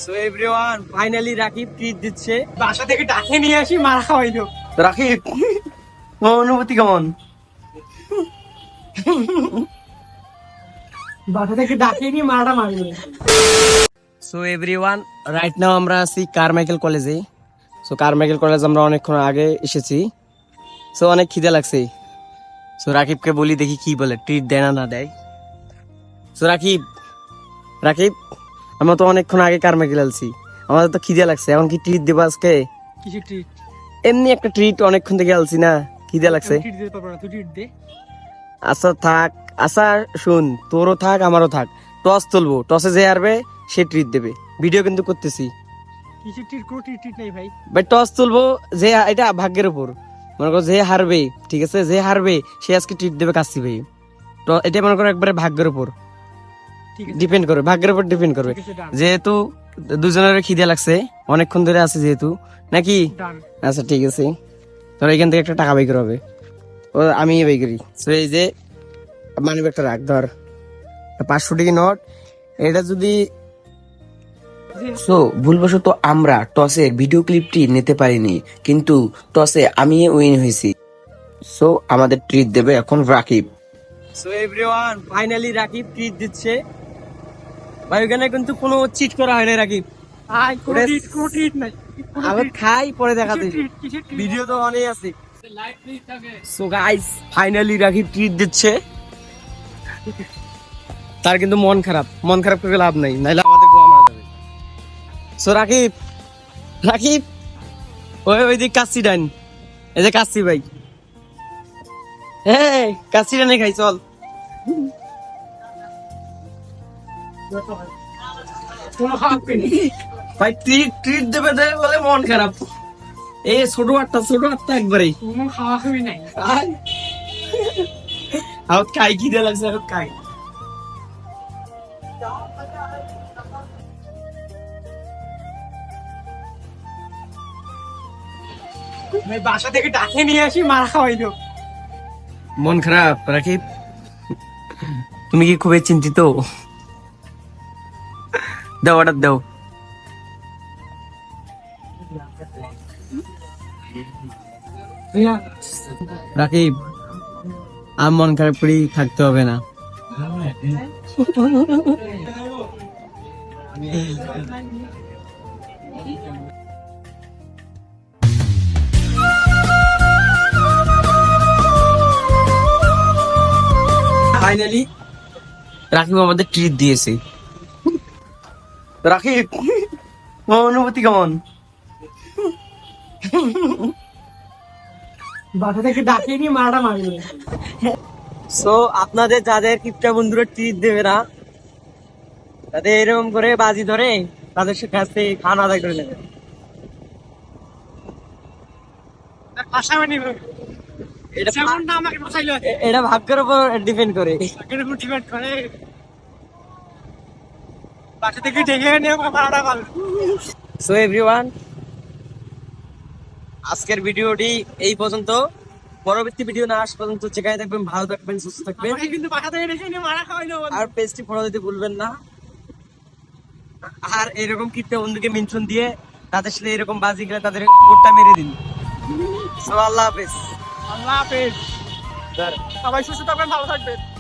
So everyone finally Rakib treat দিচ্ছে, বাসা থেকে ডাকে নিয়ে আসি মারা খাওয়াইলো। রাকিব অনুভূতি কেমন? বাসা থেকে ডাকে নিয়ে মারাটা মারলো। সো এভরিওয়ান রাইট নাও আমরা আছি কারমাইকেল কলেজে। সো কারমাইকেল কলেজ আমরা অনেকক্ষণ আগে এসেছি। সো অনেক খিদে লাগছে। সো রাকিবকে বলি দেখি কি বলে, ট্রিট দেয় না দেয়। সো রাকিব আমরা তো অনেকক্ষণ আগে কারমাইকেল আলছি, আমাদের তো খিদে লাগছে, এখন কি ট্রিট দেবো আজকে? কিছু ট্রিট? এমনি একটা ট্রিট, অনেকক্ষণ থেকে আলছি না, খিদে লাগছে। ট্রিট দিতে পারবো না, তুই ট্রিট দে। আচ্ছা থাক, আচ্ছা শুন, তোরও থাক আমারও থাক, টস তুলবো, টসে যে হারবে সে ট্রিট দেবে। ভিডিও কিন্তু করতেছি কিছু ট্রিট, কোনো ট্রিট নেই ভাই। ভাই, টস তুলবো, যে এটা ভাগ্যের উপর, মনে করো যে হারবে, ঠিক আছে, যে হারবে সে আজকে ট্রিট দেবে কাচ্চি ভাই। তো এটা মনে করো একবারে ভাগ্যের উপর ঠিক আছে, ডিপেন্ড করবে, ভাগ্যের উপর ডিপেন্ড করবে। ঠিক আছে, done, যেহেতু দুজনের খিদে লাগছে, অনেকক্ষণ ধরে আছে যেহেতু, নাকি? done। আচ্ছা ঠিক আছে, তোর এখান থেকে একটা টাকা বাই করবে, ও আমি বাই করি। তো এই যে মানি ব্যাগটা রাখ, ধর 500 টাকা নোট। এটা যদি সো ভুলবশত আমরা টসের ভিডিও ক্লিপটি নিতে পারিনি, কিন্তু টসে আমি উইন হয়েছি। সো আমাদের ট্রিট দেবে এখন Rakib. So everyone finally Rakib treat দিচ্ছে ভাই। ওখানে কিন্তু কোনো চিট করা হয় না রাকিব, ভাই কোনো ওটা- ট্রিট, কোনো ট্রিট নাই। আবার খাই পরে দেখা কিছু দিই, ট্রিট, কিছু ট্রিট। ভিডিও তো অনেক আছে। So guys finally Rakib treat দিচ্ছে। তার কিন্তু মন খারাপ করে লাভ নাই, নাইলে আমাদের গোয়া মারা যাবে। সো রাকিব ওই দিক কাচ্চি ডান, এই যে কাচ্চি ভাই, হ্যাঁ কাচ্চি ডানে খাই, চল। কোনো খাওয়াবে না। ভাই ট্রিট দেবে বলে মন খারাপ। এই ছোট আটটা একবারে কোনো খাওয়াবে নাই। আউট খাই, কি দিয়ে লাগছে আউট খাই। ভাই বাসা থেকে ডাকে নিয়ে আসি মারা খাওয়াইলো। মন খারাপ রাকিব, তুমি কি খুবই চিন্তিত? দাও অর্ডার দাও। রাকিব আর মন খারাপ করেই থাকতে হবে না। ফাইনালি রাকিব আমাদের ট্রিট দিয়েছে। রাকিব অনুভূতি কেমন? বাসা থেকে ডাকে নিয়ে মারাটা মারলো। সো আপনাদের যাদের কিপটা বন্ধুরা ট্রিট দেবে না, তাদের এরকম করে বাজি ধরে তাদের কাছ থেকে খাওয়া আদায় করে নেবে। আশা মানি এটা যেমনটা আমাকে বাঁচাইলো, এটা ভাগ্যের উপর ডিপেন্ড করে। আগের উপর ডিপেন্ড করে। বাসা থেকে ডেকে নিয়ে মারাটা মারলো। সো এভরিওয়ান আজকের ভিডিওটি এই পর্যন্ত। পরবর্তী ভিডিও না আসা পর্যন্ত যেখানে থাকবেন ভালো থাকবেন, সুস্থ থাকবেন, আমাকে কিন্তু বাসা থেকে ডেকে নিয়ে মারা খাওয়াইলো। আর পেজটি ফলো দিতে ভুলবেন না। আর এরকম কিপটা বন্ধুকে মেনশন দিয়ে তাদের সাথে এরকম বাজি গেলে তাদের কোডটা মেরে দিন। সো আল্লাহ হাফেজ। আল্লাহ হাফেজ। সবাই সুস্থ থাকবেন, ভালো থাকবেন।